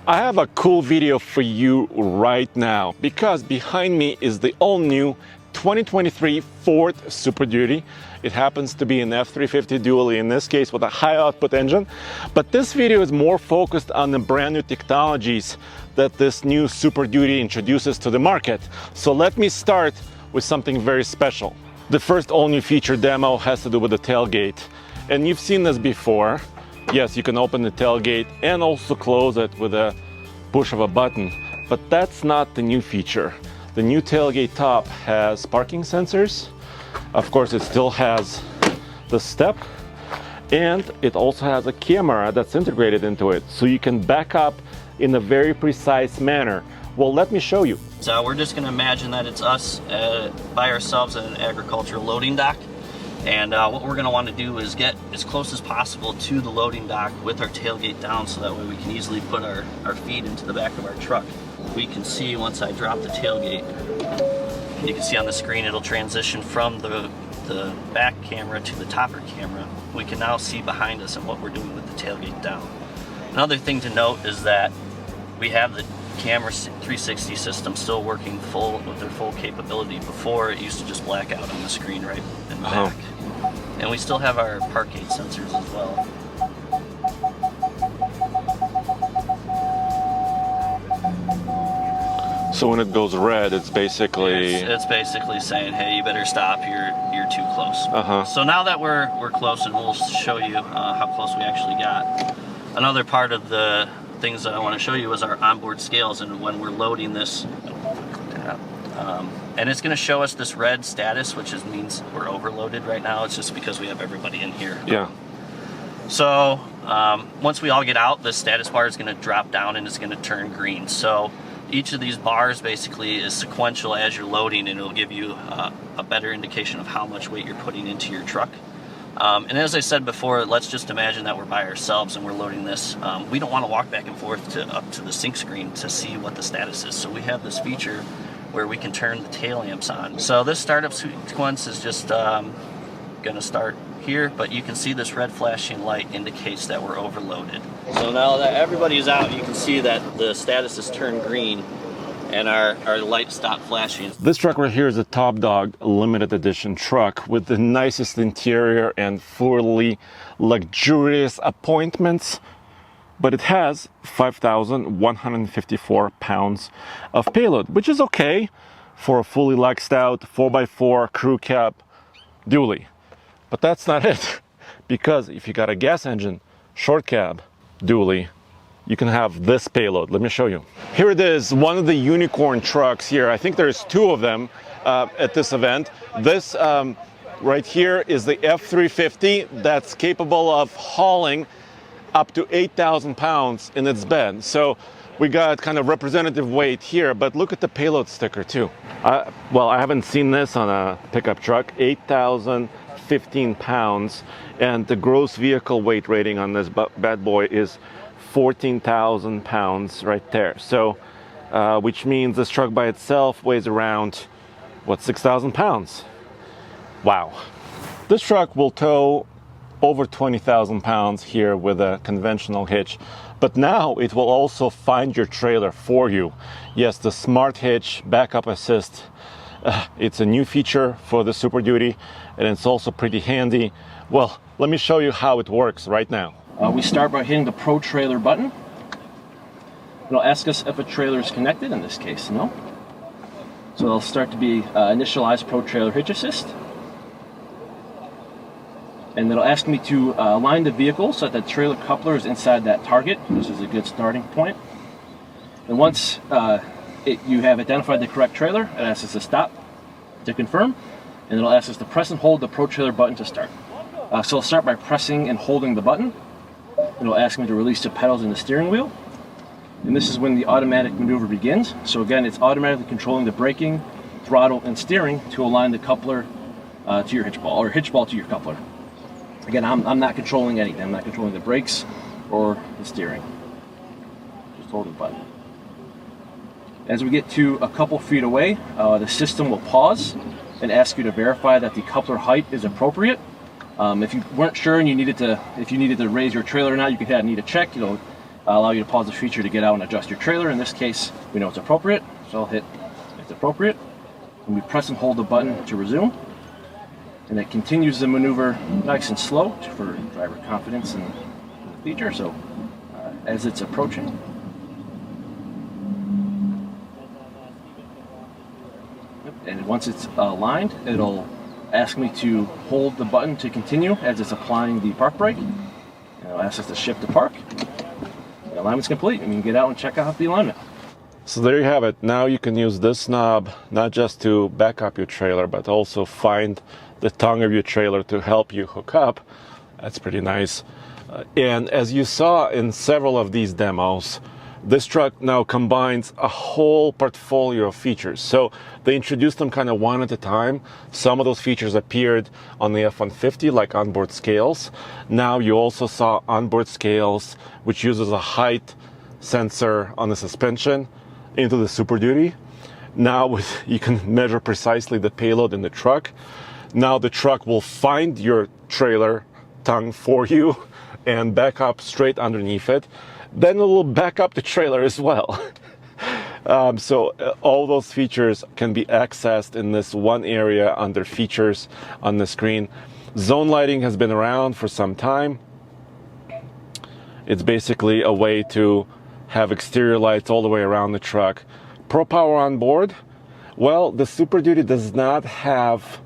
I have a cool video for you right now because behind me is the all-new 2023 Ford Super Duty. It happens to be an F-350 dually, in this case with a high output engine. But this video is more focused on the brand new technologies that this new Super Duty introduces to the market. So let me start with something very special. The first all-new feature demo has to do with the tailgate. And you've seen this before. Yes, you can open the tailgate and also close it with a push of a button, but that's not the new feature. The new tailgate top has parking sensors. Of course, it still has the step, and it also has a camera that's integrated into it, so you can back up in a very precise manner. Well, let me show you. So we're just going to imagine that it's us by ourselves at an agricultural loading dock. And what we're going to want to do is get as close as possible to the loading dock with our tailgate down, so that way we can easily put our feet into the back of our truck. We can see once I drop the tailgate, you can see on the screen it'll transition from the back camera to the topper camera. We can now see behind us and what we're doing with the tailgate down. Another thing to note is that we have the camera 360 system still working with their full capability. Before, it used to just black out on the screen right in the back. And we still have our park gate sensors as well. So when it goes red, it's basically... It's basically saying, hey, you better stop, you're too close. So now that we're close, and we'll show you how close we actually got. Another part of the things that I want to show you is our onboard scales, and when we're loading this, and it's going to show us this red status, which means we're overloaded right now. It's just because we have everybody in here. Yeah. So once we all get out, the status bar is going to drop down and it's going to turn green. So each of these bars basically is sequential as you're loading, and it'll give you a better indication of how much weight you're putting into your truck. And as I said before, let's just imagine that we're by ourselves and we're loading this. We don't want to walk back and forth up to the sync screen to see what the status is. So we have this feature where we can turn the tail lamps on. So this startup sequence is just going to start here, but you can see this red flashing light indicates that we're overloaded. So now that everybody's out, you can see that the status has turned green and our lights stop flashing. This truck right here is a Top Dog limited edition truck with the nicest interior and fully luxurious appointments, but it has 5,154 pounds of payload, which is okay for a fully luxed out 4x4 crew cab dually. But that's not it, because if you got a gas engine short cab dually, you can have this payload. Let me show you. Here it is, one of the unicorn trucks here. I think there's two of them at this event. This right here is the F-350 that's capable of hauling up to 8,000 pounds in its bed. So we got kind of representative weight here, but look at the payload sticker too. Well, I haven't seen this on a pickup truck. 8,015 pounds, and the gross vehicle weight rating on this bad boy is 14,000 pounds right there. So, which means this truck by itself weighs around, what, 6,000 pounds? Wow. This truck will tow over 20,000 pounds here with a conventional hitch, but now it will also find your trailer for you. Yes, the Smart Hitch Backup Assist. It's a new feature for the Super Duty, and it's also pretty handy. Well, let me show you how it works right now. We start by hitting the ProTrailer button. It'll ask us if a trailer is connected, in this case, no. So it'll start to be initialize ProTrailer Hitch Assist. And it'll ask me to align the vehicle so that the trailer coupler is inside that target. This is a good starting point. And once you have identified the correct trailer, it asks us to stop to confirm, and it'll ask us to press and hold the ProTrailer button to start. So I'll start by pressing and holding the button. It'll ask me to release the pedals in the steering wheel. And this is when the automatic maneuver begins. So again, it's automatically controlling the braking, throttle, and steering to align the coupler to your hitch ball, or hitch ball to your coupler. Again, I'm not controlling anything. I'm not controlling the brakes or the steering. Just hold the button. As we get to a couple feet away, the system will pause and ask you to verify that the coupler height is appropriate. If you weren't sure and if you needed to raise your trailer or not, you could hit I need a check. allow you to pause the feature to get out and adjust your trailer. In this case, we know it's appropriate, so I'll hit it's appropriate. And we press and hold the button to resume. And it continues the maneuver nice and slow for driver confidence in the feature. So as it's approaching, and once it's aligned, it'll ask me to hold the button to continue as it's applying the park brake. And it'll ask us to shift to park. The alignment's complete, and you can get out and check out the alignment. So there you have it. Now you can use this knob not just to back up your trailer, but also find the tongue of your trailer to help you hook up. That's pretty nice. And as you saw in several of these demos, this truck now combines a whole portfolio of features. So they introduced them kind of one at a time. Some of those features appeared on the F-150, like onboard scales. Now you also saw onboard scales, which uses a height sensor on the suspension into the Super Duty. Now you can measure precisely the payload in the truck. Now the truck will find your trailer tongue for you and back up straight underneath it. Then it will back up the trailer as well. So all those features can be accessed in this one area under features on the screen. Zone lighting has been around for some time. It's basically a way to have exterior lights all the way around the truck. Pro Power on board. Well, the Super Duty does not have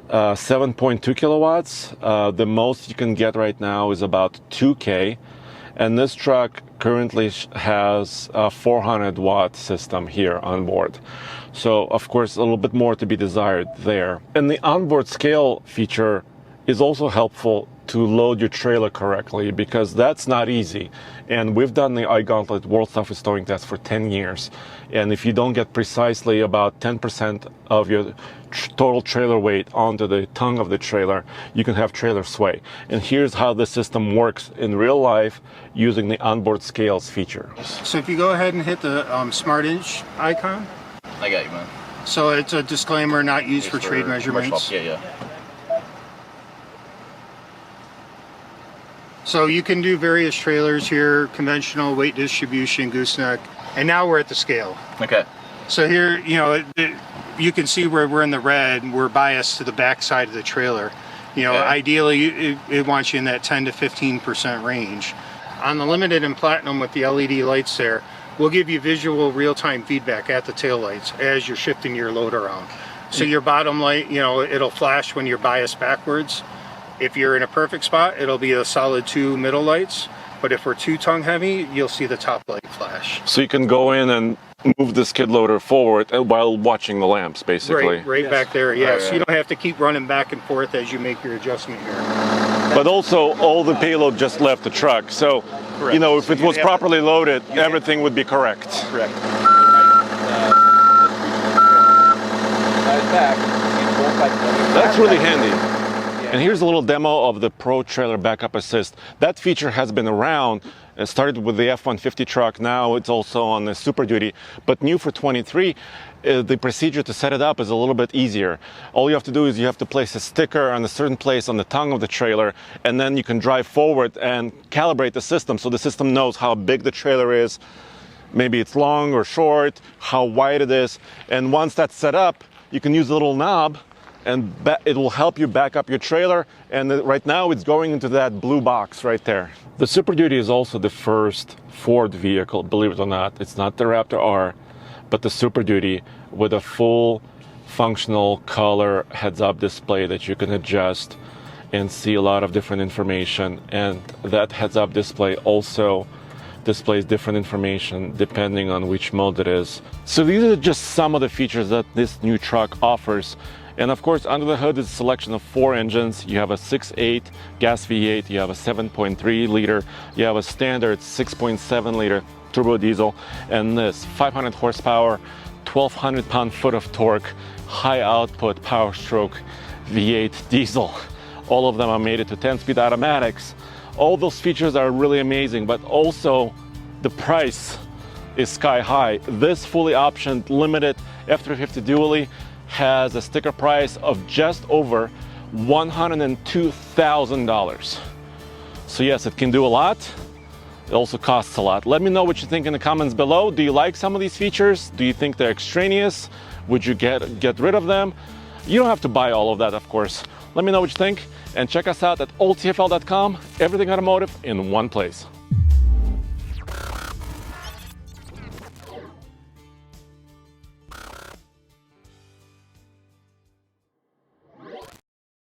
7.2 kilowatts. The most you can get right now is about 2K. And this truck currently has a 400 watt system here on board. So of course, a little bit more to be desired there. And the onboard scale feature is also helpful to load your trailer correctly, because that's not easy. And we've done the iGauntlet World Toughest Towing Test for 10 years. And if you don't get precisely about 10% of your total trailer weight onto the tongue of the trailer, you can have trailer sway. And here's how the system works in real life using the onboard scales feature. So if you go ahead and hit the Smart Inch icon. I got you, man. So it's a disclaimer, not used for trade measurements. Yeah. So you can do various trailers here, conventional, weight distribution, gooseneck, and now we're at the scale. Okay. So here, you can see where we're in the red, we're biased to the back side of the trailer. Ideally, it wants you in that 10 to 15% range. On the limited and platinum with the LED lights there, we'll give you visual real-time feedback at the tail lights as you're shifting your load around. So your bottom light, it'll flash when you're biased backwards. If you're in a perfect spot, it'll be a solid 2 middle lights. But if we're too tongue heavy, you'll see the top light flash. So you can go in and move the skid loader forward while watching the lamps, basically. Right back there, yes. You don't have to keep running back and forth as you make your adjustment here. But also, all the payload just left the truck. So, Correct. If it was properly loaded, everything would be correct. Correct. That's really handy. And here's a little demo of the ProTrailer Backup Assist. That feature has been around. It started with the F-150 truck. Now it's also on the Super Duty. But new for 23, the procedure to set it up is a little bit easier. All you have to do is you have to place a sticker on a certain place on the tongue of the trailer, and then you can drive forward and calibrate the system so the system knows how big the trailer is. Maybe it's long or short, how wide it is. And once that's set up, you can use a little knob and it will help you back up your trailer. And right now it's going into that blue box right there. The Super Duty is also the first Ford vehicle, believe it or not. It's not the Raptor R, but the Super Duty with a full functional color heads-up display that you can adjust and see a lot of different information. And that heads-up display also displays different information depending on which mode it is. So these are just some of the features that this new truck offers. And of course, under the hood is a selection of 4 engines. You have a 6.8 gas V8, you have a 7.3 liter, you have a standard 6.7 liter turbo diesel, and this 500 horsepower, 1,200 pound-foot of torque, high output power stroke V8 diesel. All of them are mated to 10-speed automatics. All those features are really amazing, but also the price is sky high. This fully optioned limited F-350 dually has a sticker price of just over $102,000. So yes, it can do a lot, It also costs a lot. Let me know what you think in the comments below. Do you like some of these features? Do you think they're extraneous? Would you get rid of them? You don't have to buy all of that, of course. Let me know what you think, and check us out at oldtfl.com. Everything automotive in one place.